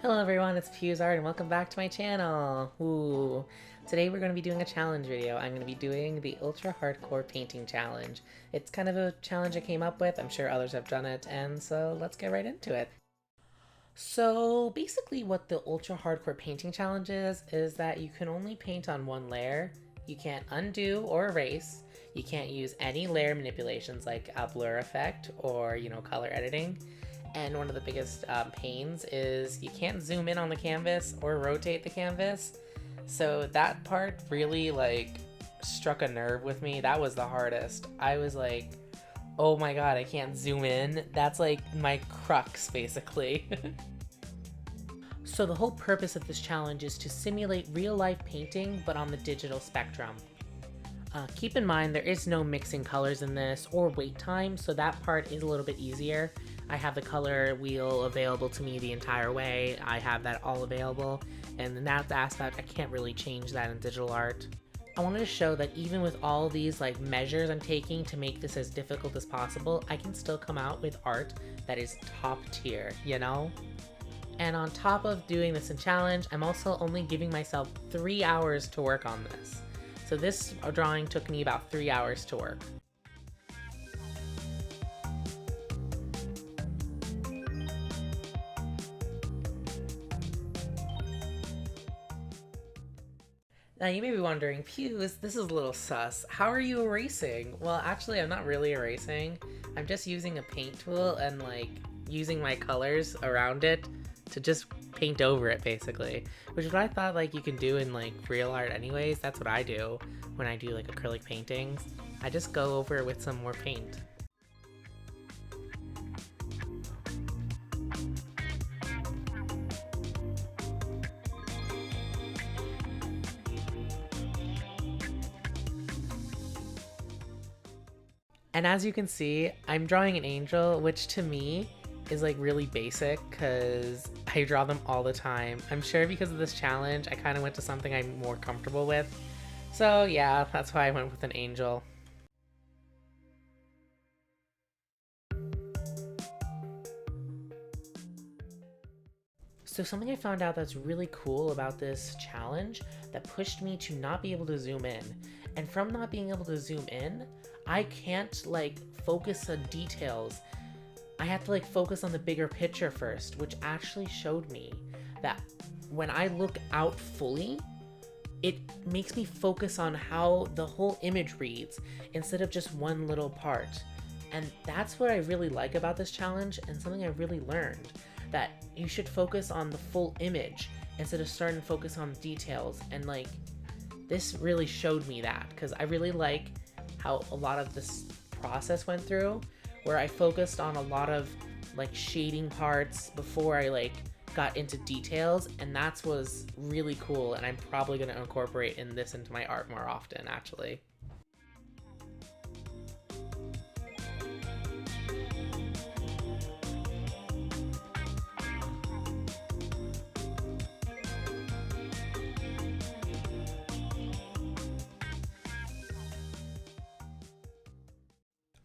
Hello everyone, it's Piuesart and welcome back to my channel. Ooh. Today we're going to be doing a challenge video. I'm going to be doing the Ultra Hardcore Painting Challenge. It's kind of a challenge I came up with. I'm sure others have done it, and so let's get right into it. So basically what the Ultra Hardcore Painting Challenge is that you can only paint on one layer. You can't undo or erase. You can't use any layer manipulations like a blur effect or, color editing. And one of the biggest pains is you can't zoom in on the canvas or rotate the canvas. So that part really struck a nerve with me. That was the hardest. I was like, oh my god, I can't zoom in. That's like my crux basically. So the whole purpose of this challenge is to simulate real life painting but on the digital spectrum. Keep in mind there is no mixing colors in this or wait time, so that part is a little bit easier. I have the color wheel available to me the entire way. I have that all available, and in that aspect I can't really change that in digital art. I wanted to show that even with all these measures I'm taking to make this as difficult as possible, I can still come out with art that is top tier, you know? And on top of doing this in challenge, I'm also only giving myself 3 hours to work on this. So this drawing took me about 3 hours to work. Now you may be wondering, Pius, this is a little sus. How are you erasing? Well, actually I'm not really erasing. I'm just using a paint tool and using my colors around it to just paint over it basically. Which is what I thought you can do in real art anyways. That's what I do when I do acrylic paintings. I just go over it with some more paint. And as you can see, I'm drawing an angel, which to me is really basic because I draw them all the time. I'm sure because of this challenge, I kind of went to something I'm more comfortable with. So yeah, that's why I went with an angel. So something I found out that's really cool about this challenge that pushed me to not be able to zoom in. And from not being able to zoom in, I can't focus on details. I have to focus on the bigger picture first, which actually showed me that when I look out fully, it makes me focus on how the whole image reads instead of just one little part. And that's what I really like about this challenge and something I really learned, that you should focus on the full image instead of starting to focus on details. And this really showed me that because I really like how a lot of this process went through, where I focused on a lot of shading parts before I got into details, and that was really cool, and I'm probably going to incorporate this into my art more often actually.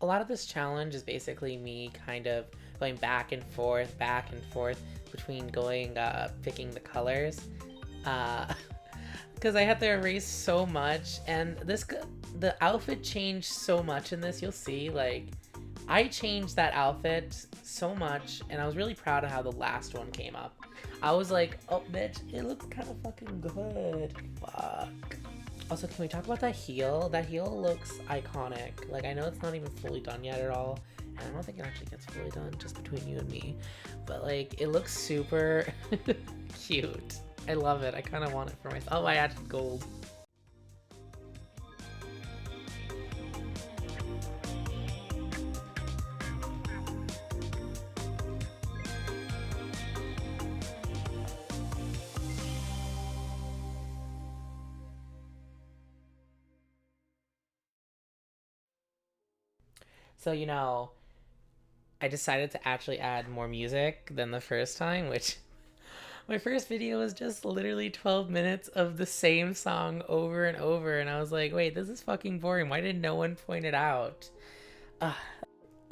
A lot of this challenge is basically me kind of going back and forth between picking the colors. Because I had to erase so much, and the outfit changed so much in this. You'll see, I changed that outfit so much, and I was really proud of how the last one came up. I was like, oh bitch, it looks kind of fucking good. Fuck. Also, can we talk about that heel? That heel looks iconic. I know it's not even fully done yet at all, and I don't think it actually gets fully done, just between you and me. But it looks super cute. I love it. I kind of want it for myself. Oh, I added gold. So, I decided to actually add more music than the first time, which my first video was just literally 12 minutes of the same song over and over, and I was like, wait, this is fucking boring. Why did no one point it out?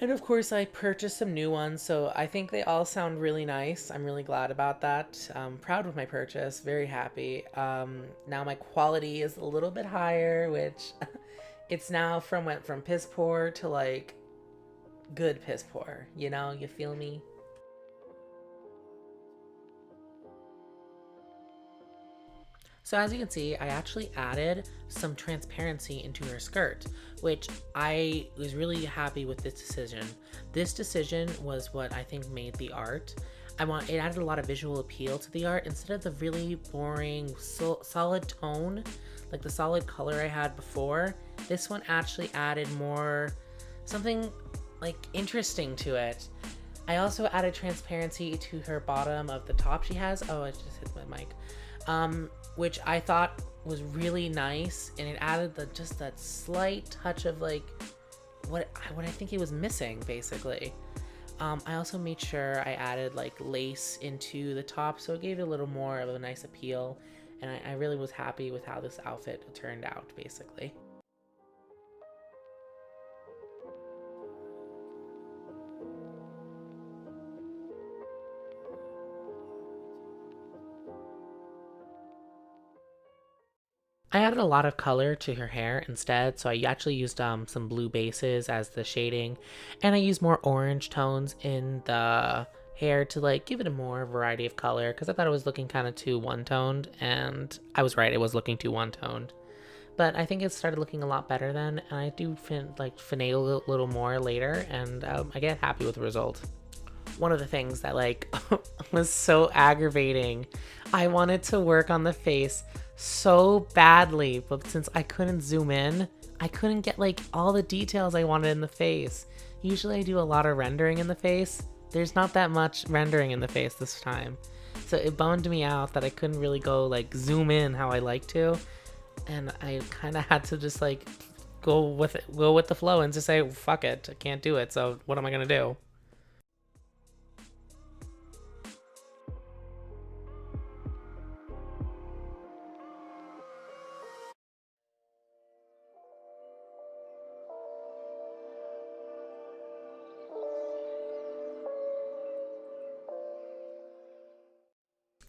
And of course, I purchased some new ones, so I think they all sound really nice. I'm really glad about that. I'm proud with my purchase, very happy. Now my quality is a little bit higher, which it's now went from piss poor to like good piss poor. You know, you feel me? So as you can see, I actually added some transparency into her skirt, which I was really happy with this decision. This decision was what I think made the art. It added a lot of visual appeal to the art instead of the really boring solid tone, like the solid color I had before. This one actually added more something like interesting to it. I also added transparency to her bottom of the top she has. Oh, I just hit my mic. Which I thought was really nice, and it added just that slight touch of like what I think it was missing, basically. I also made sure I added like lace into the top, so it gave it a little more of a nice appeal, and I really was happy with how this outfit turned out, basically. I added a lot of color to her hair instead, so I actually used some blue bases as the shading, and I used more orange tones in the hair to like give it a more variety of color because I thought it was looking kind of too one-toned, and I was right, it was looking too one-toned. But I think it started looking a lot better then, and I do finagle a little more later, and I get happy with the result. One of the things that like was so aggravating. I wanted to work on the face so badly, but since I couldn't zoom in, I couldn't get like all the details I wanted in the face. Usually I do a lot of rendering in the face. There's not that much rendering in the face this time. So it bummed me out that I couldn't really go like zoom in how I like to. And I kind of had to just like go with the flow and just say, fuck it, I can't do it. So what am I going to do?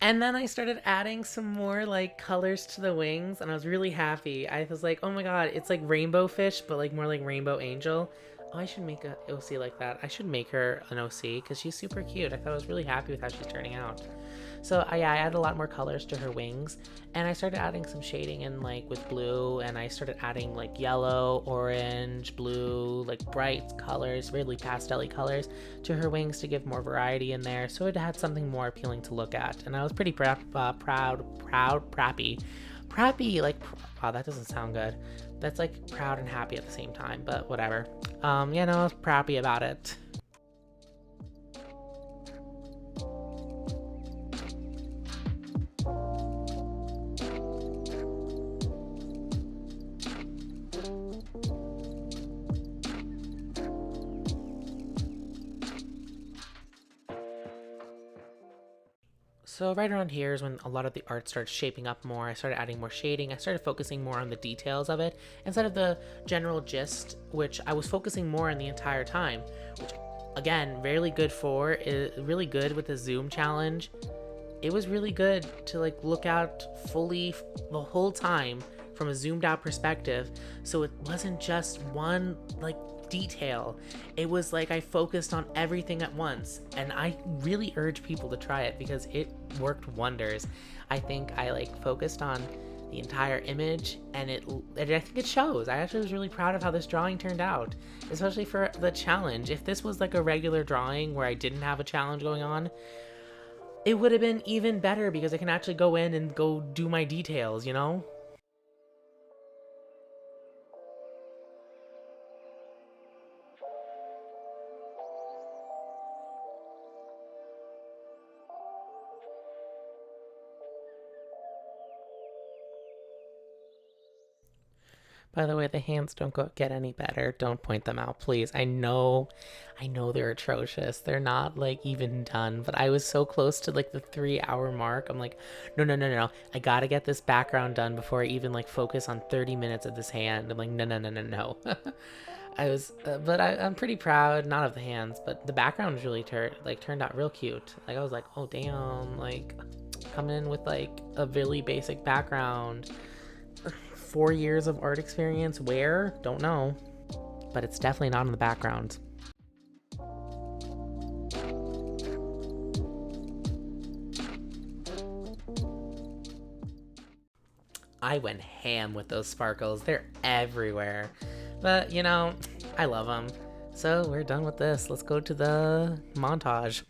And then I started adding some more like colors to the wings, and I was really happy. I was like, oh my god, it's like rainbow fish, but like more like rainbow angel. Oh, I should make a OC like that. I should make her an OC because she's super cute. I thought I was really happy with how she's turning out. So yeah, I added a lot more colors to her wings, and I started adding some shading in like with blue, and I started adding like yellow, orange, blue, like bright colors, really pastel-y colors to her wings to give more variety in there, so it had something more appealing to look at. And I was pretty prappy, like, wow, that doesn't sound good. That's like proud and happy at the same time, but whatever. Yeah, no, I was prappy about it. So right around here is when a lot of the art started shaping up more. I started adding more shading. I started focusing more on the details of it instead of the general gist, which I was focusing more on the entire time, which again, really good with the zoom challenge. It was really good to like look out fully the whole time from a zoomed out perspective, so it wasn't just one like detail. It was like I focused on everything at once, and I really urge people to try it because it worked wonders. I think I like focused on the entire image, and I think it shows. I actually was really proud of how this drawing turned out, especially for the challenge. If this was like a regular drawing where I didn't have a challenge going on, it would have been even better because I can actually go in and go do my details, you know? By the way, the hands don't get any better. Don't point them out, please. I know they're atrocious. They're not like even done, but I was so close to like the 3 hour mark. I'm like, no, no, no, no, no. I gotta get this background done before I even like focus on 30 minutes of this hand. I'm like, no, no, no, no, no. I'm pretty proud, not of the hands, but the background was really turned out real cute. Like, I was like, oh damn, like coming in with like a really basic background. 4 years of art experience, where? Don't know, but it's definitely not in the background. I went ham with those sparkles. They're everywhere. But, you know, I love them. So we're done with this. Let's go to the montage.